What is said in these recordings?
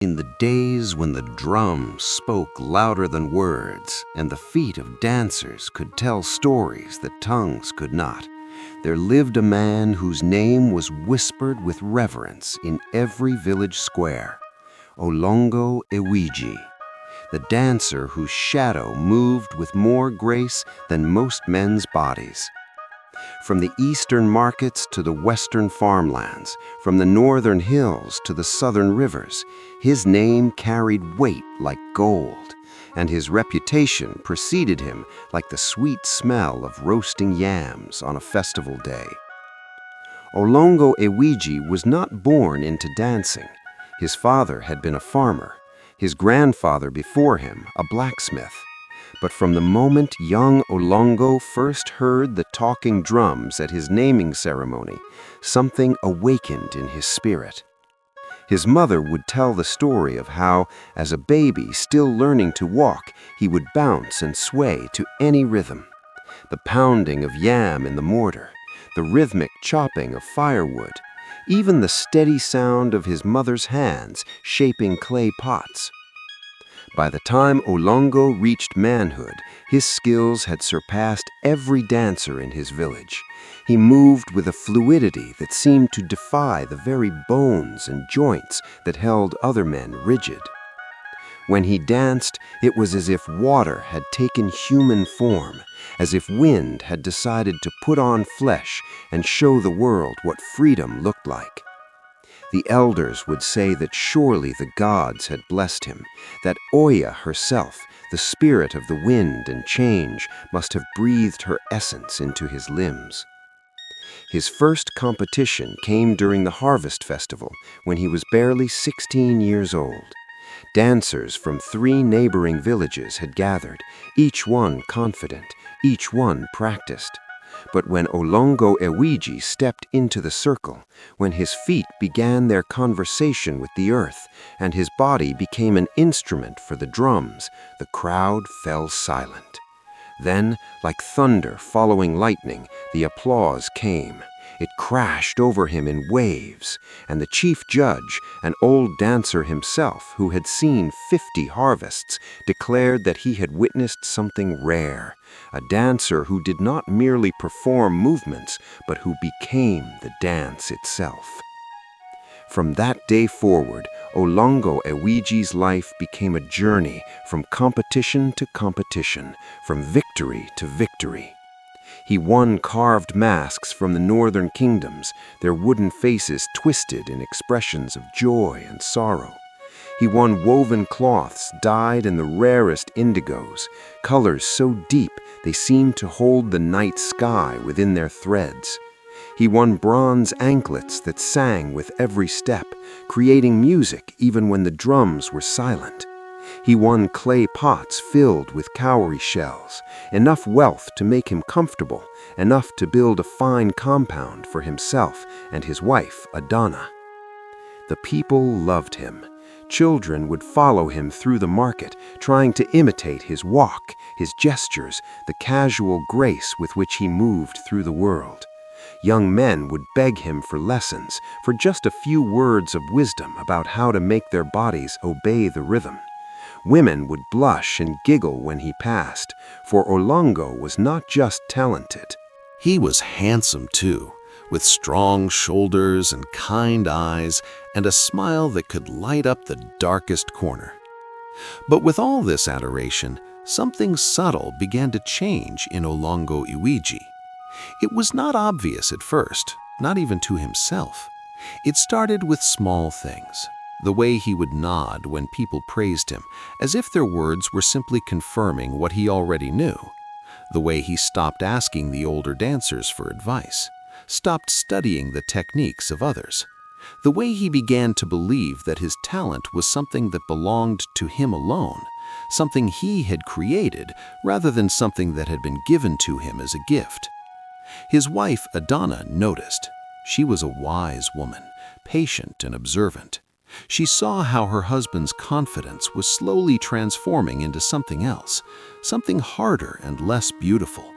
In the days when the drums spoke louder than words and the feet of dancers could tell stories that tongues could not, there lived a man whose name was whispered with reverence in every village square, Olongo Ewiji, the dancer whose shadow moved with more grace than most men's bodies. From the eastern markets to the western farmlands, from the northern hills to the southern rivers, his name carried weight like gold, and his reputation preceded him like the sweet smell of roasting yams on a festival day. Olongo Ewiji was not born into dancing. His father had been a farmer, his grandfather before him a blacksmith. But from the moment young Olongo first heard the talking drums at his naming ceremony, something awakened in his spirit. His mother would tell the story of how, as a baby still learning to walk, he would bounce and sway to any rhythm. The pounding of yam in the mortar, the rhythmic chopping of firewood, even the steady sound of his mother's hands shaping clay pots. By the time Olongo reached manhood, his skills had surpassed every dancer in his village. He moved with a fluidity that seemed to defy the very bones and joints that held other men rigid. When he danced, it was as if water had taken human form, as if wind had decided to put on flesh and show the world what freedom looked like. The elders would say that surely the gods had blessed him, that Oya herself, the spirit of the wind and change, must have breathed her essence into his limbs. His first competition came during the harvest festival when he was barely 16 years old. Dancers from 3 neighboring villages had gathered, each one confident, each one practiced. But when Olongo Ewiji stepped into the circle, when his feet began their conversation with the earth, and his body became an instrument for the drums, the crowd fell silent. Then, like thunder following lightning, the applause came. It crashed over him in waves, and the chief judge, an old dancer himself who had seen 50 harvests, declared that he had witnessed something rare, a dancer who did not merely perform movements, but who became the dance itself. From that day forward, Olongo Ewiji's life became a journey from competition to competition, from victory to victory. He won carved masks from the northern kingdoms, their wooden faces twisted in expressions of joy and sorrow. He won woven cloths dyed in the rarest indigos, colors so deep they seemed to hold the night sky within their threads. He won bronze anklets that sang with every step, creating music even when the drums were silent. He won clay pots filled with cowrie shells, enough wealth to make him comfortable, enough to build a fine compound for himself and his wife, Adana. The people loved him. Children would follow him through the market, trying to imitate his walk, his gestures, the casual grace with which he moved through the world. Young men would beg him for lessons, for just a few words of wisdom about how to make their bodies obey the rhythm. Women would blush and giggle when he passed, for Olongo was not just talented. He was handsome too, with strong shoulders and kind eyes and a smile that could light up the darkest corner. But with all this adoration, something subtle began to change in Olongo Ewiji. It was not obvious at first, not even to himself. It started with small things. The way he would nod when people praised him, as if their words were simply confirming what he already knew. The way he stopped asking the older dancers for advice, stopped studying the techniques of others. The way he began to believe that his talent was something that belonged to him alone, something he had created rather than something that had been given to him as a gift. His wife, Adana, noticed. She was a wise woman, patient and observant. She saw how her husband's confidence was slowly transforming into something else, something harder and less beautiful.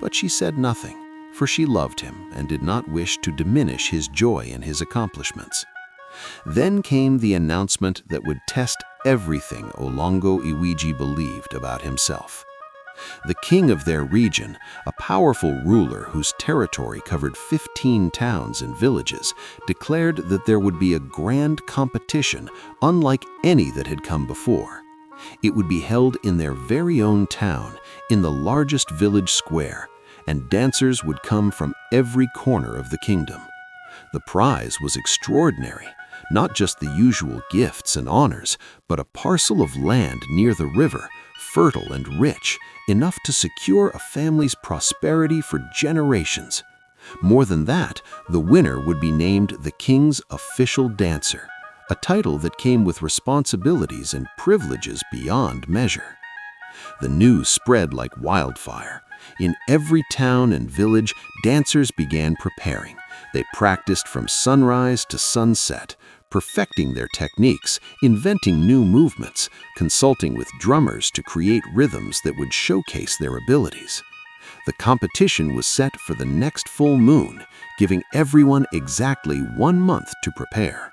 But she said nothing, for she loved him and did not wish to diminish his joy in his accomplishments. Then came the announcement that would test everything Olongo Ewiji believed about himself. The king of their region, a powerful ruler whose territory covered 15 towns and villages, declared that there would be a grand competition unlike any that had come before. It would be held in their very own town, in the largest village square, and dancers would come from every corner of the kingdom. The prize was extraordinary, not just the usual gifts and honors, but a parcel of land near the river, fertile and rich, enough to secure a family's prosperity for generations. More than that, the winner would be named the king's official dancer, a title that came with responsibilities and privileges beyond measure. The news spread like wildfire. In every town and village, dancers began preparing. They practiced from sunrise to sunset, perfecting their techniques, inventing new movements, consulting with drummers to create rhythms that would showcase their abilities. The competition was set for the next full moon, giving everyone exactly 1 month to prepare.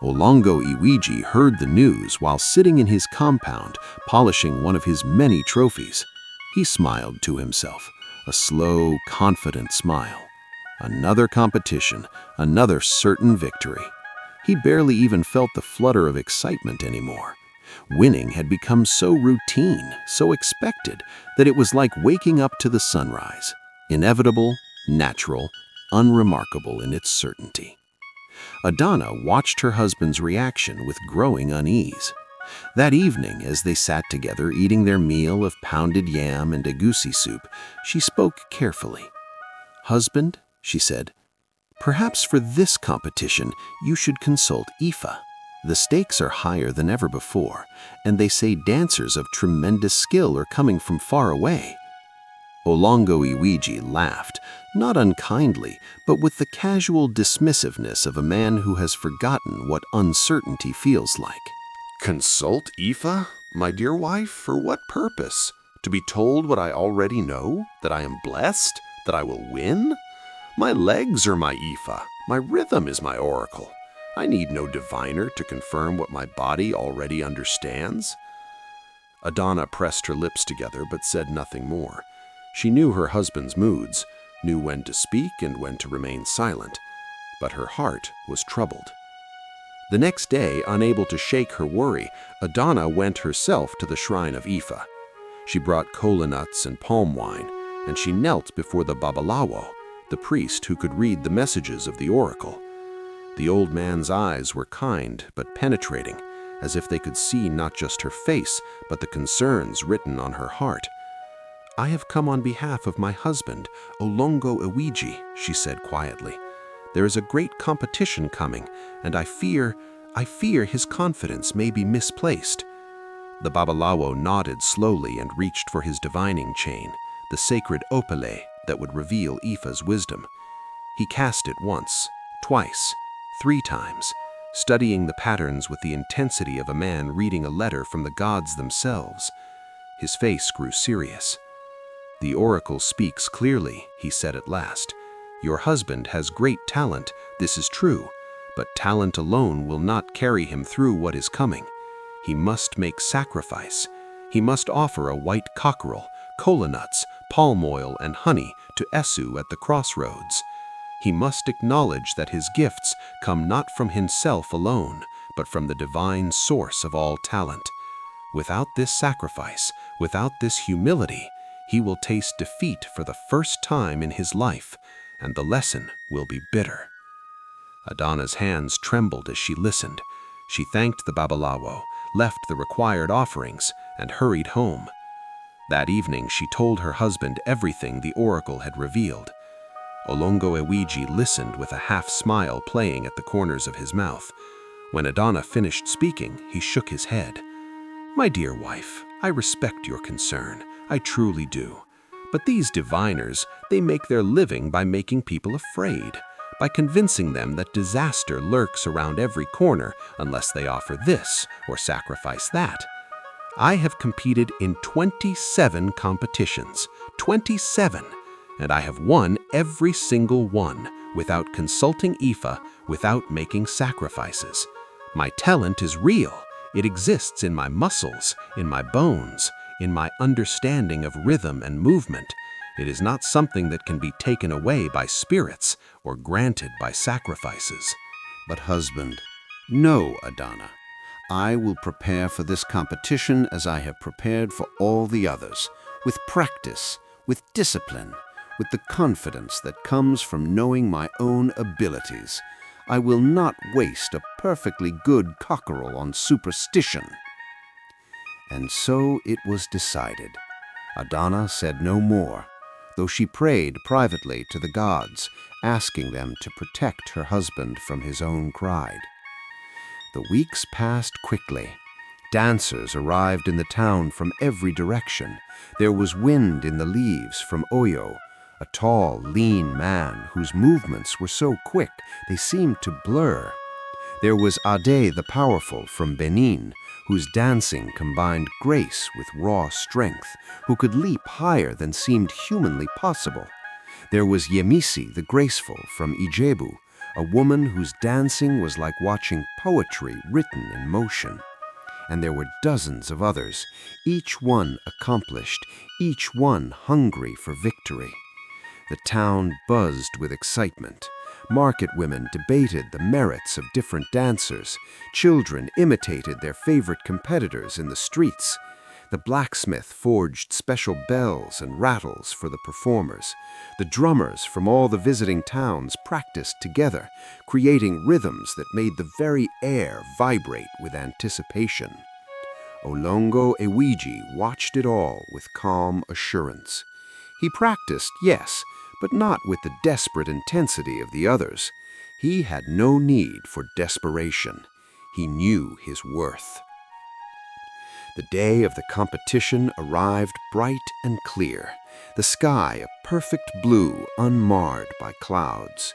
Olongo Ewiji heard the news while sitting in his compound, polishing one of his many trophies. He smiled to himself, a slow, confident smile. Another competition, another certain victory. He barely even felt the flutter of excitement anymore. Winning had become so routine, so expected, that it was like waking up to the sunrise, inevitable, natural, unremarkable in its certainty. Adana watched her husband's reaction with growing unease. That evening, as they sat together eating their meal of pounded yam and egusi soup, she spoke carefully. "Husband," she said, "perhaps for this competition you should consult Ifa. The stakes are higher than ever before, and they say dancers of tremendous skill are coming from far away." Olongo Ewiji laughed, not unkindly, but with the casual dismissiveness of a man who has forgotten what uncertainty feels like. Consult Ifa, my dear wife, for what purpose? To be told what I already know? That I am blessed? That I will win? My legs are my Ifa. My rhythm is my oracle. I need no diviner to confirm what my body already understands. Adana pressed her lips together but said nothing more. She knew her husband's moods, knew when to speak and when to remain silent, but her heart was troubled. The next day, unable to shake her worry, Adana went herself to the shrine of Ifa. She brought kola nuts and palm wine, and she knelt before the Babalawo, the priest who could read the messages of the oracle. The old man's eyes were kind but penetrating, as if they could see not just her face, but the concerns written on her heart. "I have come on behalf of my husband, Olongo Ewiji," she said quietly. "There is a great competition coming, and I fear his confidence may be misplaced." The Babalawo nodded slowly and reached for his divining chain, the sacred opale that would reveal Ifa's wisdom. He cast it once, twice, 3 times, studying the patterns with the intensity of a man reading a letter from the gods themselves. His face grew serious. "The oracle speaks clearly," he said at last. "Your husband has great talent, this is true, but talent alone will not carry him through what is coming. He must make sacrifice. He must offer a white cockerel, kola nuts, palm oil, and honey to Esu at the crossroads. He must acknowledge that his gifts come not from himself alone, but from the divine source of all talent. Without this sacrifice, without this humility, he will taste defeat for the first time in his life, and the lesson will be bitter." Adana's hands trembled as she listened. She thanked the Babalawo, left the required offerings, and hurried home. That evening she told her husband everything the oracle had revealed. Olongo Ewiji listened with a half-smile playing at the corners of his mouth. When Adana finished speaking, he shook his head. "My dear wife, I respect your concern. I truly do. But these diviners, they make their living by making people afraid, by convincing them that disaster lurks around every corner unless they offer this or sacrifice that. I have competed in 27 competitions, 27, and I have won every single one, without consulting Ifa, without making sacrifices. My talent is real. It exists in my muscles, in my bones, in my understanding of rhythm and movement. It is not something that can be taken away by spirits or granted by sacrifices. But husband, no, Adana. I will prepare for this competition as I have prepared for all the others, with practice, with discipline, with the confidence that comes from knowing my own abilities. I will not waste a perfectly good cockerel on superstition. And so it was decided. Adana said no more, though she prayed privately to the gods, asking them to protect her husband from his own pride. The weeks passed quickly. Dancers arrived in the town from every direction. There was wind in the leaves from Oyo, a tall, lean man whose movements were so quick they seemed to blur. There was Ade the Powerful from Benin, whose dancing combined grace with raw strength, who could leap higher than seemed humanly possible. There was Yemisi the Graceful from Ijebu, a woman whose dancing was like watching poetry written in motion. And there were dozens of others, each one accomplished, each one hungry for victory. The town buzzed with excitement. Market women debated the merits of different dancers. Children imitated their favorite competitors in the streets. The blacksmith forged special bells and rattles for the performers. The drummers from all the visiting towns practiced together, creating rhythms that made the very air vibrate with anticipation. Olongo Ewiji watched it all with calm assurance. He practiced, yes, but not with the desperate intensity of the others. He had no need for desperation. He knew his worth. The day of the competition arrived bright and clear, the sky a perfect blue unmarred by clouds.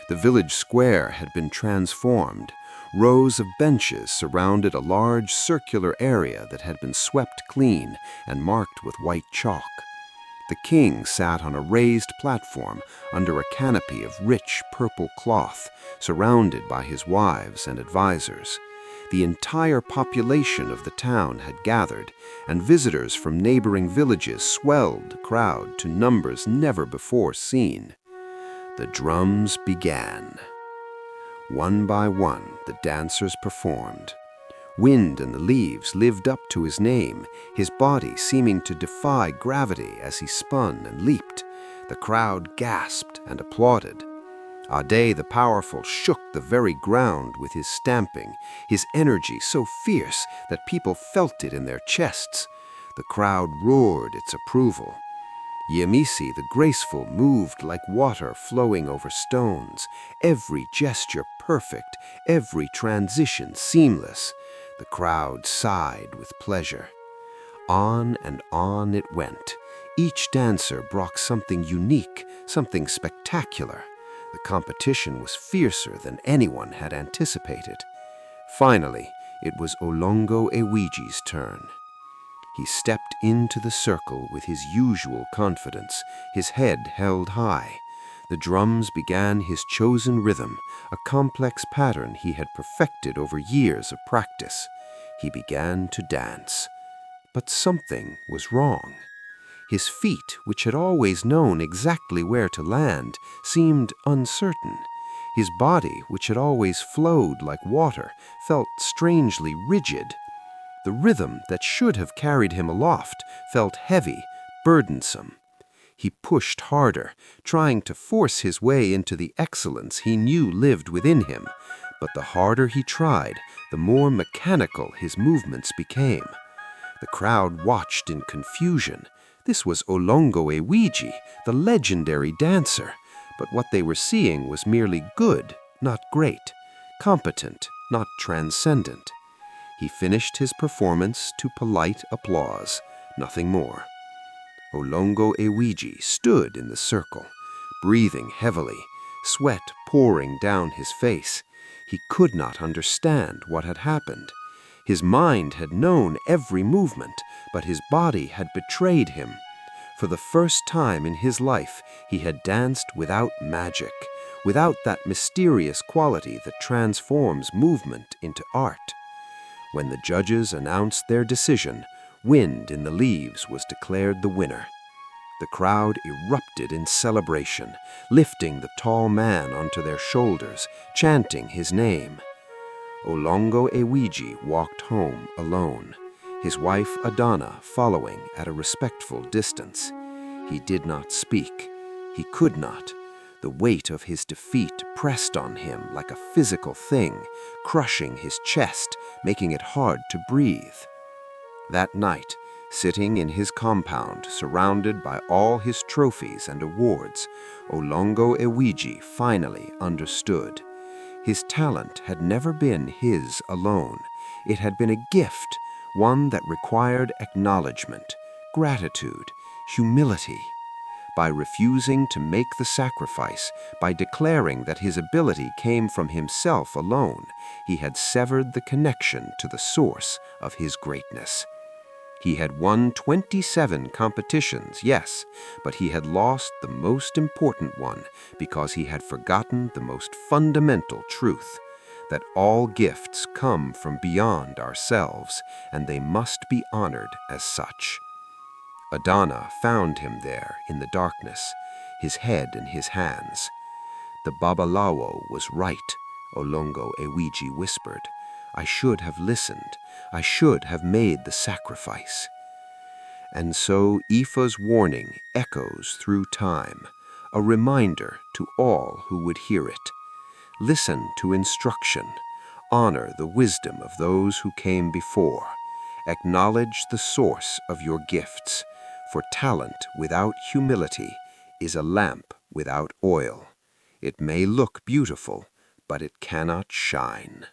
The village square had been transformed. Rows of benches surrounded a large circular area that had been swept clean and marked with white chalk. The king sat on a raised platform under a canopy of rich purple cloth, surrounded by his wives and advisors. The entire population of the town had gathered, and visitors from neighboring villages swelled the crowd to numbers never before seen. The drums began. One by one, the dancers performed. Wind in the leaves lived up to his name, his body seeming to defy gravity as he spun and leaped. The crowd gasped and applauded. Ade the Powerful shook the very ground with his stamping, his energy so fierce that people felt it in their chests. The crowd roared its approval. Yemisi the Graceful moved like water flowing over stones, every gesture perfect, every transition seamless. The crowd sighed with pleasure. On and on it went. Each dancer brought something unique, something spectacular. The competition was fiercer than anyone had anticipated. Finally, it was Olongo Ewiji's turn. He stepped into the circle with his usual confidence, his head held high. The drums began his chosen rhythm, a complex pattern he had perfected over years of practice. He began to dance. But something was wrong. His feet, which had always known exactly where to land, seemed uncertain. His body, which had always flowed like water, felt strangely rigid. The rhythm that should have carried him aloft felt heavy, burdensome. He pushed harder, trying to force his way into the excellence he knew lived within him. But the harder he tried, the more mechanical his movements became. The crowd watched in confusion. This was Olongo Ewiji, the legendary dancer. But what they were seeing was merely good, not great, competent, not transcendent. He finished his performance to polite applause, nothing more. Olongo Ewiji stood in the circle, breathing heavily, sweat pouring down his face. He could not understand what had happened. His mind had known every movement, but his body had betrayed him. For the first time in his life, he had danced without magic, without that mysterious quality that transforms movement into art. When the judges announced their decision, Wind in the Leaves was declared the winner. The crowd erupted in celebration, lifting the tall man onto their shoulders, chanting his name. Olongo Ewiji walked home alone, his wife Adana following at a respectful distance. He did not speak. He could not. The weight of his defeat pressed on him like a physical thing, crushing his chest, making it hard to breathe. That night, sitting in his compound, surrounded by all his trophies and awards, Olongo Ewiji finally understood. His talent had never been his alone. It had been a gift, one that required acknowledgement, gratitude, humility. By refusing to make the sacrifice, by declaring that his ability came from himself alone, he had severed the connection to the source of his greatness. He had won 27 competitions, yes, but he had lost the most important one because he had forgotten the most fundamental truth, that all gifts come from beyond ourselves, and they must be honored as such. Adana found him there in the darkness, his head in his hands. The Babalawo was right, Olongo Ewiji whispered. I should have listened. I should have made the sacrifice. And so Ifa's warning echoes through time, a reminder to all who would hear it. Listen to instruction. Honor the wisdom of those who came before. Acknowledge the source of your gifts, for talent without humility is a lamp without oil. It may look beautiful, but it cannot shine.